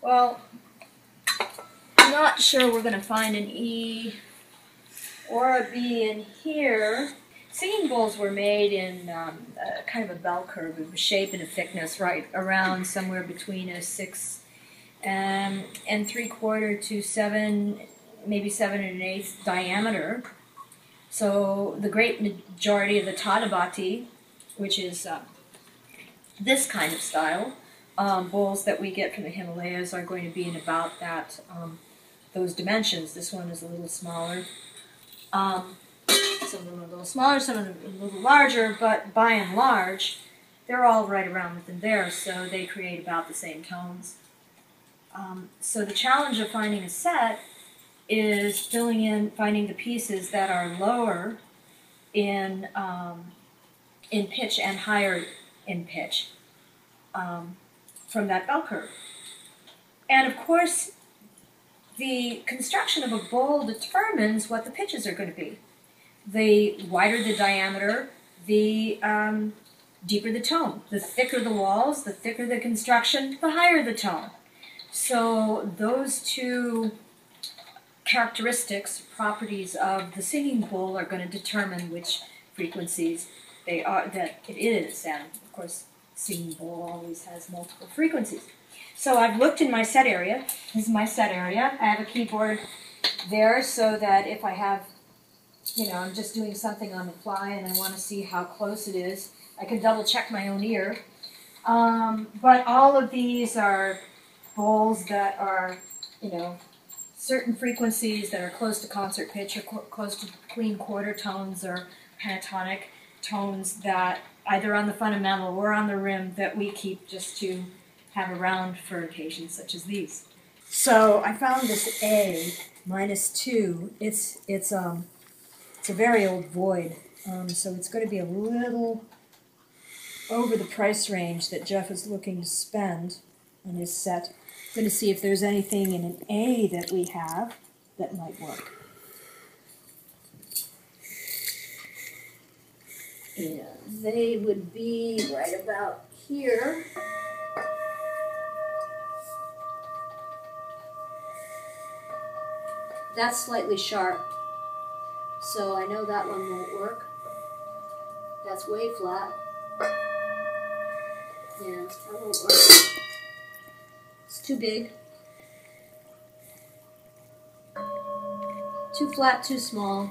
Well, I'm not sure we're going to find an E or a B in here. Singing bowls were made in kind of a bell curve of a shape and a thickness, right around somewhere between a 6 and 3/4 to 7, maybe 7 1/8 diameter. So the great majority of the Tadabati, which is this kind of style, bowls that we get from the Himalayas are going to be in about that those dimensions. This one is a little smaller. Some of them are a little smaller, some of them are a little larger, but by and large, they're all right around within there, so they create about the same tones. So the challenge of finding a set is finding the pieces that are lower in pitch and higher in pitch from that bell curve. And of course, the construction of a bowl determines what the pitches are going to be. The wider the diameter, the deeper the tone. The thicker the walls, the thicker the construction, the higher the tone. So those two characteristics, properties of the singing bowl are going to determine which frequencies that it is. And of course, singing bowl always has multiple frequencies. So I've looked in my set area. This is my set area. I have a keyboard there so that if I have, I'm just doing something on the fly and I want to see how close it is, I can double check my own ear. But all of these are bowls that are, certain frequencies that are close to concert pitch or close to clean quarter tones or pentatonic tones that either on the fundamental or on the rim that we keep just to have around for occasions such as these. So I found this A -2. It's a very old void, so it's going to be a little over the price range that Jeff is looking to spend on his set. I'm going to see if there's anything in an A that we have that might work. And they would be right about here. That's slightly sharp, so I know that one won't work. That's way flat. Yeah, that won't work. It's too big. Too flat, too small.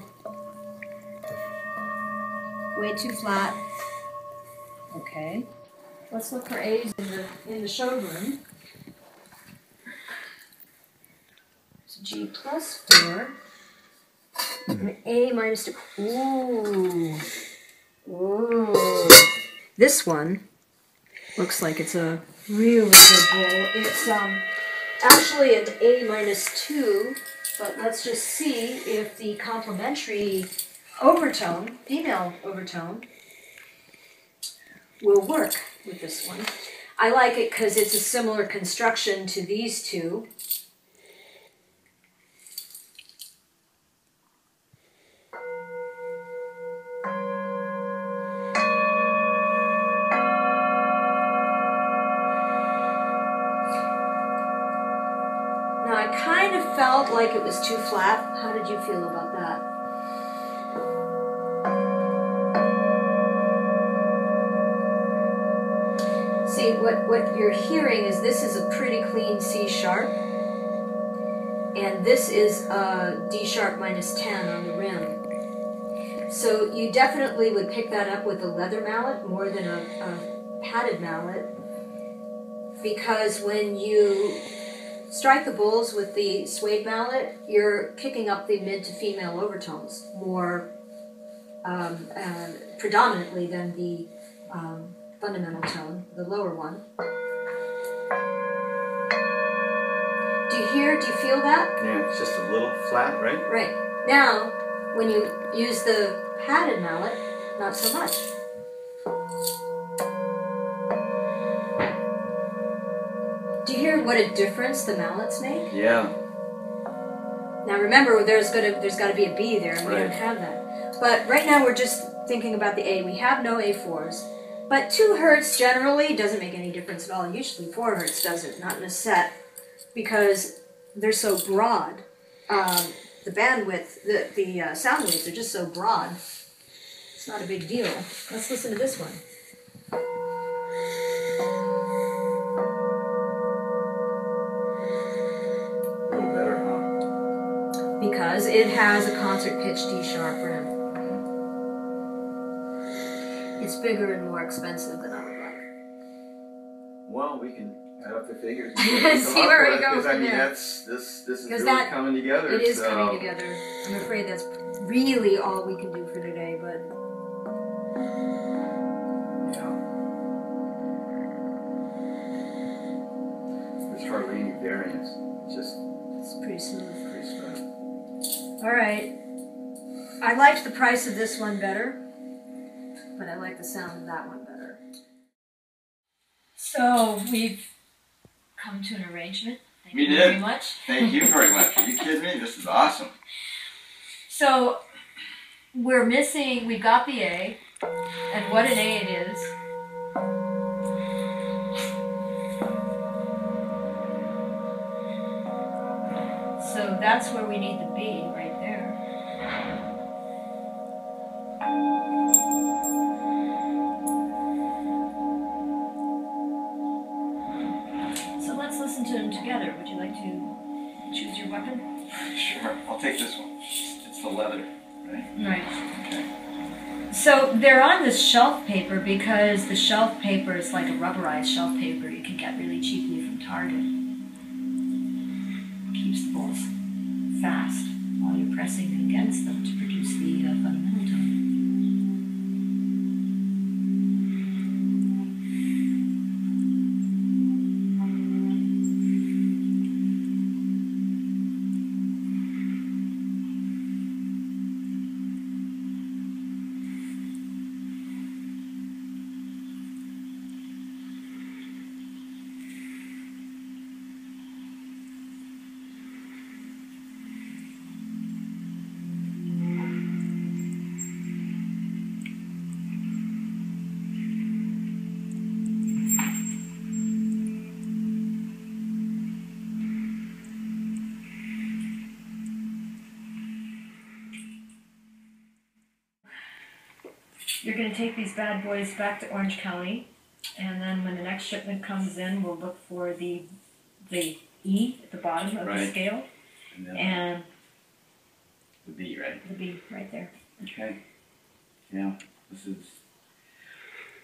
Way too flat. Okay. Let's look for A's in the showroom. So G +4. And A -2. Ooh. Ooh. This one looks like it's a really good bowl. It's actually an A -2, but let's just see if the complementary overtone, female overtone, will work with this one. I like it because it's a similar construction to these two. Now I kind of felt like it was too flat. How did you feel about that? See, what you're hearing is this is a pretty clean C sharp, and this is a D sharp -10 on the rim. So you definitely would pick that up with a leather mallet more than a padded mallet, because when you strike the bowls with the suede mallet, you're picking up the mid to female overtones more predominantly than the fundamental tone, the lower one. Do you feel that? Yeah, it's just a little flat, right? Right. Now, when you use the padded mallet, not so much. Do you hear what a difference the mallets make? Yeah. Now remember, there's got to be a B there, and we don't have that. But right now we're just thinking about the A. We have no A4s. But 2 hertz generally doesn't make any difference at all. Usually 4 hertz doesn't, not in a set. because they're so broad. The bandwidth, the sound waves are just so broad. It's not a big deal. Let's listen to this one. A little better, huh? Because it has a concert pitch D sharp rim. It's bigger and more expensive than I would like. Well, we can add up the figures and see where we go from I mean, there. this is really coming together. It is coming together. I'm afraid that's really all we can do for today, but yeah, there's hardly any variance. It's pretty smooth. pretty smooth. All right. I liked the price of this one better, but I like the sound of that one better. So we've come to an arrangement. Thank you very much. Thank you very much. Are you kidding me? This is awesome. So we've got the A, and what an A it is. So that's where we need the B, right there. So let's listen to them together. Would you like to choose your weapon? Sure. I'll take this one. It's the leather, right? Right. Okay. So they're on this shelf paper because the shelf paper is like a rubberized shelf paper you can get really cheaply from Target. Keeps the balls fast while you're pressing against them to produce the fundamental tone. You're going to take these bad boys back to Orange County, and then when the next shipment comes in, we'll look for the E at the bottom of the scale, and the B, right? The B right there. Okay. Yeah, this is.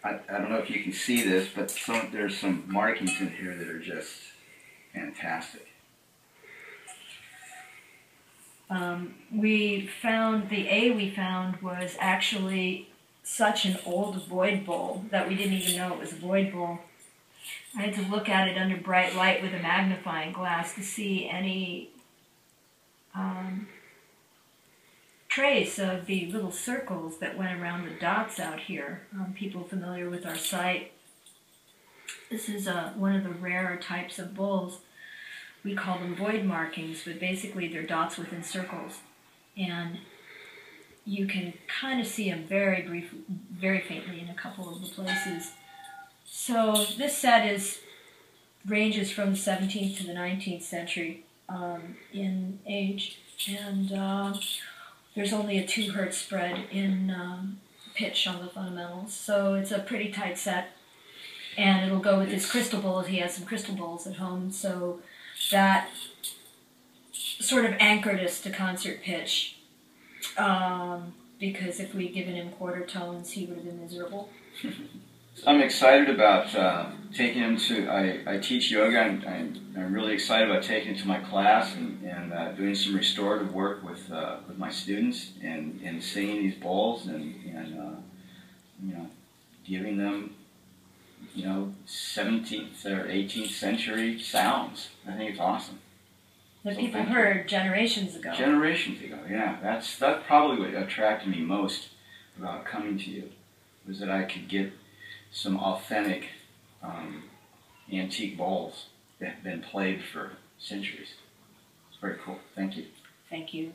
I don't know if you can see this, but there's some markings in here that are just fantastic. We found the A we found was actually such an old void bowl that we didn't even know it was a void bowl. I had to look at it under bright light with a magnifying glass to see any trace of the little circles that went around the dots out here. People familiar with our site, this is one of the rarer types of bowls. We call them void markings, but basically they're dots within circles. And you can kind of see them very faintly in a couple of the places. So this set ranges from the 17th to the 19th century in age, and there's only a 2 Hz spread in pitch on the fundamentals. So it's a pretty tight set, and it'll go with his crystal bowls. He has some crystal bowls at home, so that sort of anchored us to concert pitch. Because if we'd given him quarter tones, he would have been miserable. I'm excited about taking him to. I teach yoga. I'm really excited about taking him to my class and doing some restorative work with my students and singing these bowls and giving them 17th or 18th century sounds. I think it's awesome. That people heard generations ago. Generations ago, yeah. That's probably what attracted me most about coming to you, was that I could get some authentic antique bowls that have been played for centuries. It's very cool. Thank you. Thank you.